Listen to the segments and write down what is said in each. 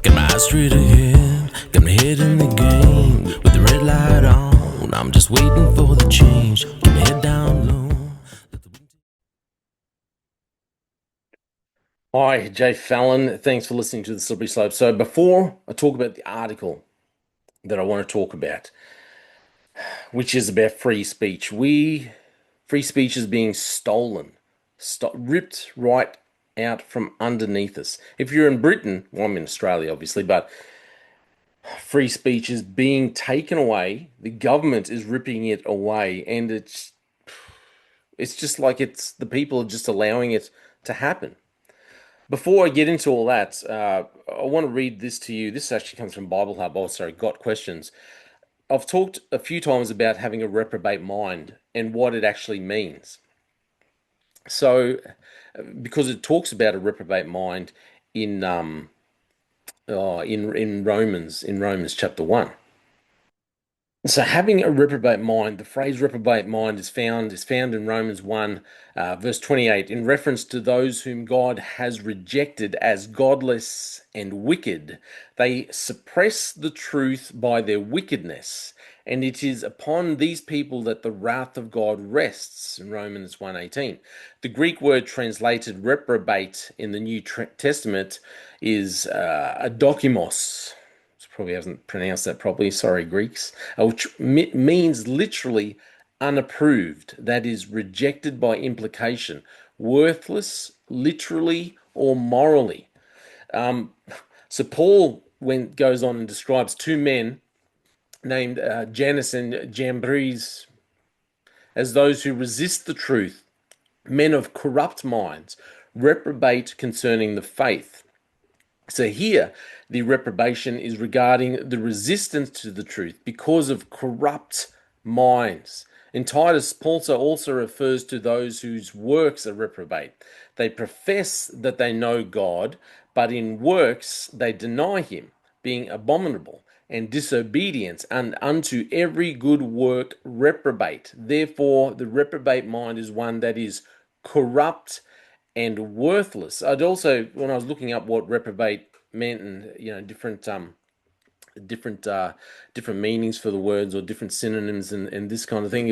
Got my eyes straight ahead, got my head in the game. With the red light on, I'm just waiting for the change. Keep my head down low. Hi, Jay Fallon. Thanks for listening to the Slippery Slope. So, before I talk about the article that I want to talk about, which is about free speech, free speech is being stolen, ripped right out from underneath us. If you're in Britain, well, I'm in Australia, obviously, but free speech is being taken away. The government is ripping it away, and it's just like it's the people are just allowing it to happen. Before I get into all that, I want to read this to you. This actually comes from Bible Hub. Oh, sorry, Got Questions. I've talked a few times about having a reprobate mind and what it actually means. So, because it talks about a reprobate mind in in Romans chapter 1. So having a reprobate mind, the phrase reprobate mind is found in Romans 1, verse 28, in reference to those whom God has rejected as godless and wicked. They suppress the truth by their wickedness, and it is upon these people that the wrath of God rests, in Romans 1:18. The Greek word translated reprobate in the New Testament is adokimos. Probably haven't pronounced that properly. Sorry, Greeks. Which means literally unapproved. That is rejected by implication, worthless, literally or morally. So Paul goes on and describes two men named Janus and Jambres as those who resist the truth, men of corrupt minds, reprobate concerning the faith. So here, the reprobation is regarding the resistance to the truth because of corrupt minds. In Titus, Paul also refers to those whose works are reprobate. They profess that they know God, but in works they deny him, being abominable and disobedient, and unto every good work reprobate. Therefore, the reprobate mind is one that is corrupt and worthless. I'd also, when I was looking up what reprobate meant, and different meanings for the words or different synonyms and this kind of thing,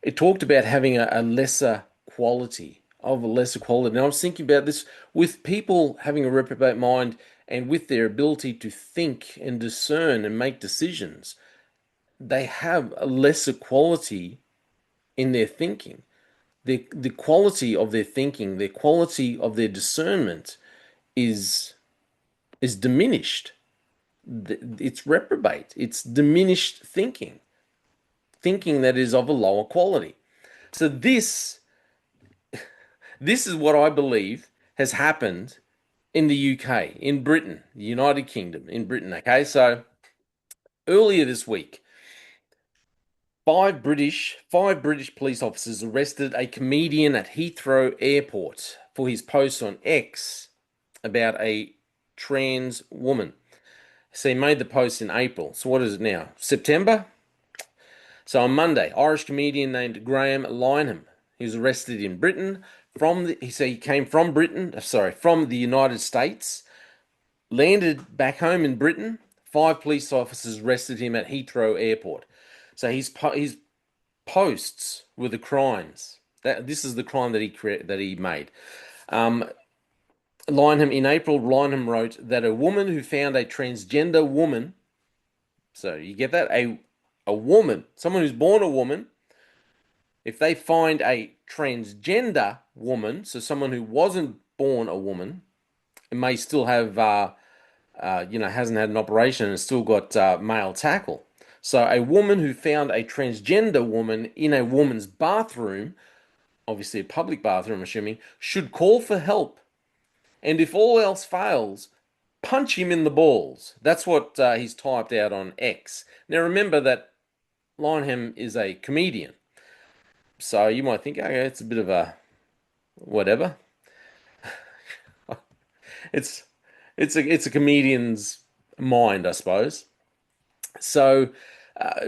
it talked about having a lesser quality of a lesser quality. And I was thinking about this with people having a reprobate mind and with their ability to think and discern and make decisions, they have a lesser quality in their thinking. The quality of their thinking, their quality of their discernment is diminished. It's reprobate. It's diminished thinking, thinking that is of a lower quality. So this is what I believe has happened in the UK, in Britain, the United Kingdom, in Britain. Okay, so earlier this week, five British police officers arrested a comedian at Heathrow Airport for his post on X about a trans woman. So he made the post in April. So what is it now? September? So on Monday, Irish comedian named Graham Linehan, he was arrested in Britain he came from from the United States, landed back home in Britain. Five police officers arrested him at Heathrow Airport. So his posts were the crimes. This is the crime that he made. In April, Linehan wrote that a woman who found a transgender woman, so you get that, a woman, someone who's born a woman, if they find a transgender woman, so someone who wasn't born a woman, and may still have, hasn't had an operation and still got male tackle. So a woman who found a transgender woman in a woman's bathroom, obviously a public bathroom, I'm assuming, should call for help. And if all else fails, punch him in the balls. That's what he's typed out on X. Now remember that Linehan is a comedian. So you might think, okay, it's a bit of a whatever. It's it's a comedian's mind, I suppose. So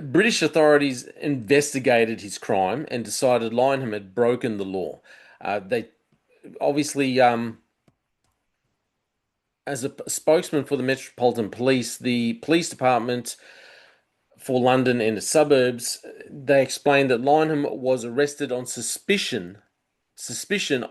British authorities investigated his crime and decided Linehan had broken the law. They obviously as a spokesman for the Metropolitan Police, the police department for London and its suburbs, they explained that Linehan was arrested on suspicion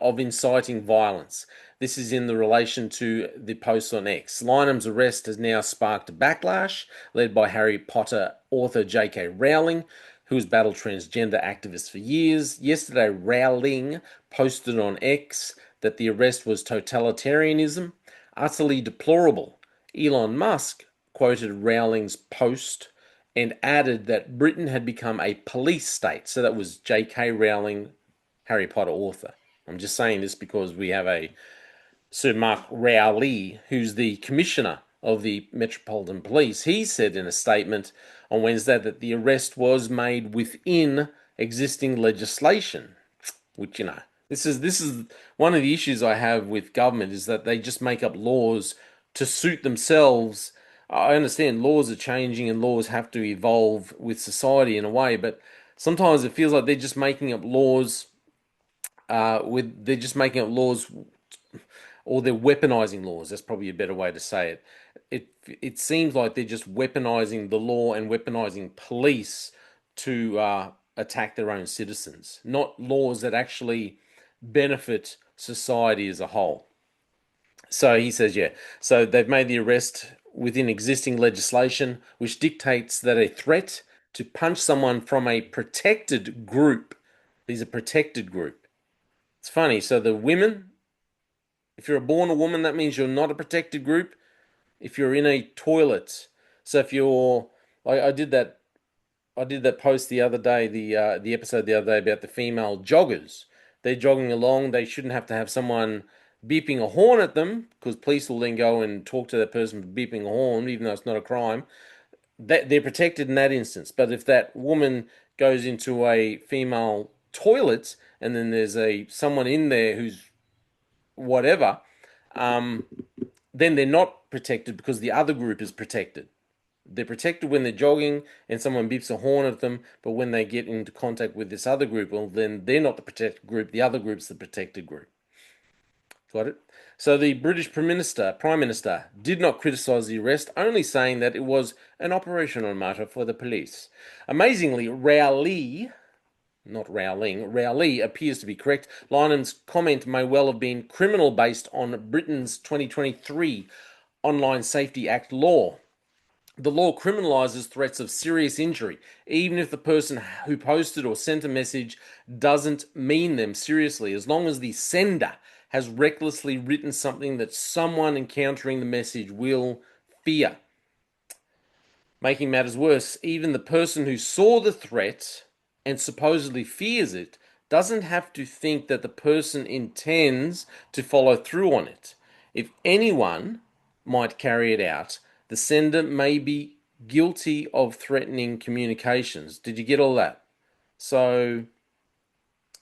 of inciting violence. This is in the relation to the post on X. Lineham's arrest has now sparked a backlash led by Harry Potter author J.K. Rowling, who has battled transgender activists for years. Yesterday, Rowling posted on X that the arrest was totalitarianism, utterly deplorable. Elon Musk quoted Rowling's post and added that Britain had become a police state. So that was J.K. Rowling, Harry Potter author. I'm just saying this because we have a Sir Mark Rowley, who's the commissioner of the Metropolitan Police. He said in a statement on Wednesday that the arrest was made within existing legislation, which, this is one of the issues I have with government, is that they just make up laws to suit themselves. I understand laws are changing and laws have to evolve with society in a way, but sometimes it feels like they're just making up laws they're just making up laws, or they're weaponizing laws. That's probably a better way to say it. It seems like they're just weaponizing the law and weaponizing police to attack their own citizens, not laws that actually benefit society as a whole. So he says, yeah. So they've made the arrest within existing legislation, which dictates that a threat to punch someone from a protected group, these are protected group. It's funny. So the women, if you're born a woman, that means you're not a protected group. If you're in a toilet, so if you're, I did that post the other day, the episode the other day about the female joggers. They're jogging along. They shouldn't have to have someone beeping a horn at them, because police will then go and talk to that person for beeping a horn, even though it's not a crime. That they're protected in that instance. But if that woman goes into a female toilet and then there's a someone in there who's whatever, um, then they're not protected because the other group is protected. They're protected when they're jogging and someone beeps a horn at them, but when they get into contact with this other group, well, then they're not the protected group. The other group's the protected group. Got it? So the British Prime Minister, did not criticise the arrest, only saying that it was an operational matter for the police. Amazingly, Rowley, not Rowling, Rowley appears to be correct. Linehan's comment may well have been criminal based on Britain's 2023 Online Safety Act law. The law criminalises threats of serious injury, even if the person who posted or sent a message doesn't mean them seriously, as long as the sender has recklessly written something that someone encountering the message will fear. Making matters worse, even the person who saw the threat and supposedly fears it doesn't have to think that the person intends to follow through on it. If anyone might carry it out, the sender may be guilty of threatening communications. Did you get all that? So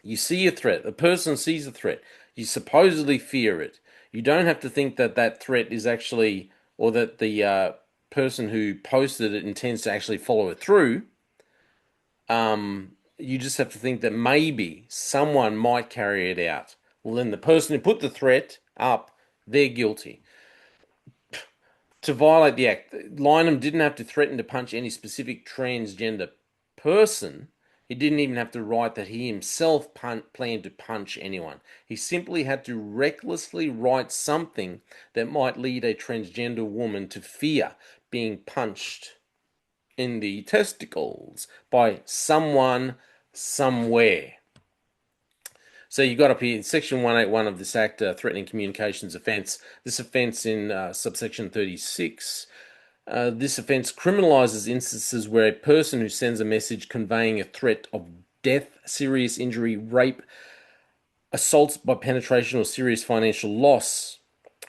you see a threat, a person sees a threat, you supposedly fear it. You don't have to think that that threat is actually, or that the person who posted it intends to actually follow it through. You just have to think that maybe someone might carry it out. Well, then the person who put the threat up, they're guilty. To violate the act, Linehan didn't have to threaten to punch any specific transgender person. He didn't even have to write that he himself planned to punch anyone. He simply had to recklessly write something that might lead a transgender woman to fear being punched in the testicles by someone somewhere. So you got up here in Section 181 of this Act, threatening communications offence. This offence in subsection 36. This offence criminalises instances where a person who sends a message conveying a threat of death, serious injury, rape, assault by penetration, or serious financial loss,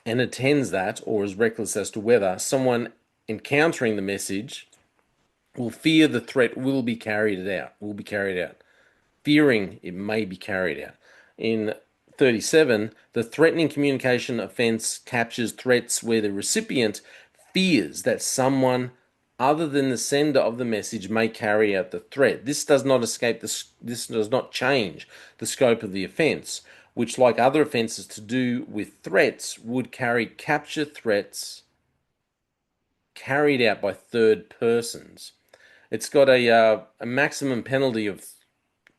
and intends that, or is reckless as to whether someone encountering the message will fear the threat will be carried out, fearing it may be carried out. In 37, the threatening communication offence captures threats where the recipient fears that someone other than the sender of the message may carry out the threat. This does not change the scope of the offence. which, like other offences to do with threats, would carry capture threats carried out by third persons. It's got a maximum penalty of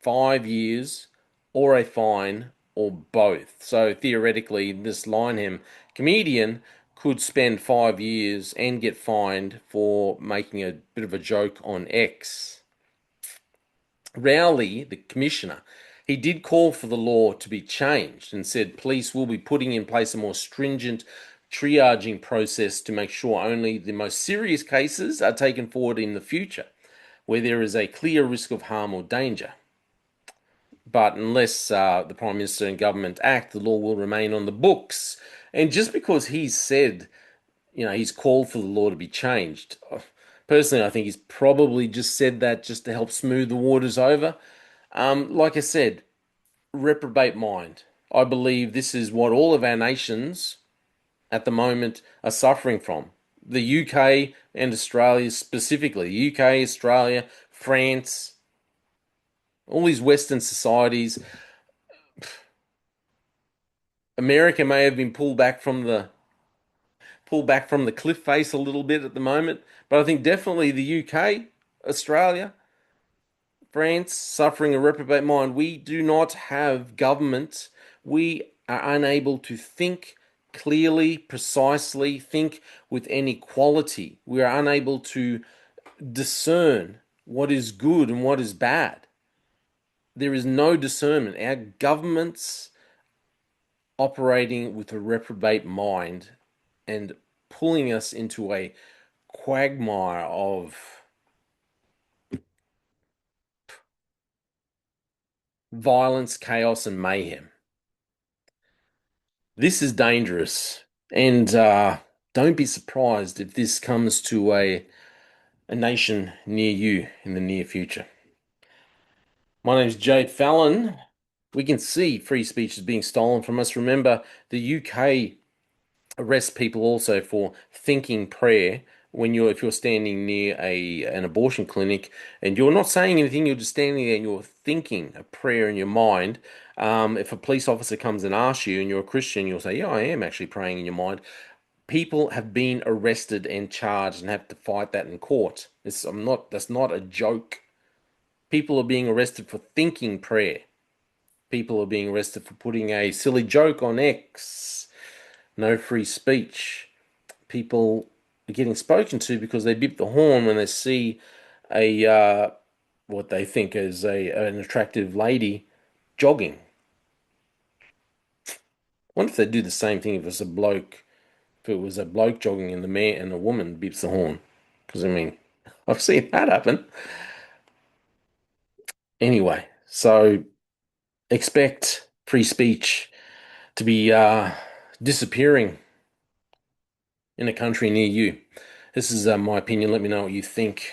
5 years or a fine or both. So theoretically, this Linehan comedian could spend 5 years and get fined for making a bit of a joke on X. Rowley, the commissioner, he did call for the law to be changed and said police will be putting in place a more stringent triaging process to make sure only the most serious cases are taken forward in the future, where there is a clear risk of harm or danger. But unless the Prime Minister and government act, the law will remain on the books. And just because he's said, he's called for the law to be changed, personally, I think he's probably just said that just to help smooth the waters over. Like I said, reprobate mind. I believe this is what all of our nations at the moment are suffering from. The UK and Australia specifically. The UK, Australia, France, all these Western societies. America may have been pulled back from the cliff face a little bit at the moment, but I think definitely the UK, Australia, France suffering a reprobate mind. We do not have government. We are unable to think clearly, precisely, think with any quality. We are unable to discern what is good and what is bad. There is no discernment. Our governments operating with a reprobate mind and pulling us into a quagmire of violence, chaos, and mayhem. This is dangerous, and don't be surprised if this comes to a nation near you in the near future. My name is Jade Fallon. We can see free speech is being stolen from us. Remember, the UK arrests people also for thinking prayer if you're standing near an abortion clinic and you're not saying anything, you're just standing there and you're thinking a prayer in your mind. If a police officer comes and asks you and you're a Christian, you'll say, "Yeah, I am actually praying in your mind." People have been arrested and charged and have to fight that in court. That's not a joke. People are being arrested for thinking prayer. People are being arrested for putting a silly joke on X. No free speech. People are getting spoken to because they beep the horn when they see what they think is an attractive lady jogging. I wonder if they do the same thing if it's a bloke. If it was a bloke jogging and the man and a woman beeps the horn. Because I mean, I've seen that happen. Anyway, so expect free speech to be disappearing in a country near you. This is my opinion. Let me know what you think.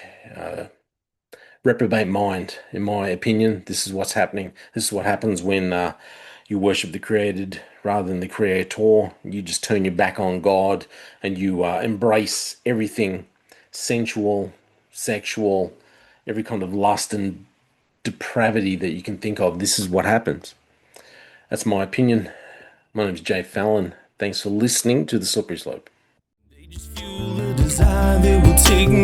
Reprobate mind, in my opinion. This is what's happening. This is what happens when you worship the created rather than the creator. You just turn your back on God and you embrace everything sensual, sexual, every kind of lust and depravity that you can think of. This is what happens. That's my opinion. My name is Jay Fallon. Thanks for listening to The Slippery Slope. They just fuel a desire that will take me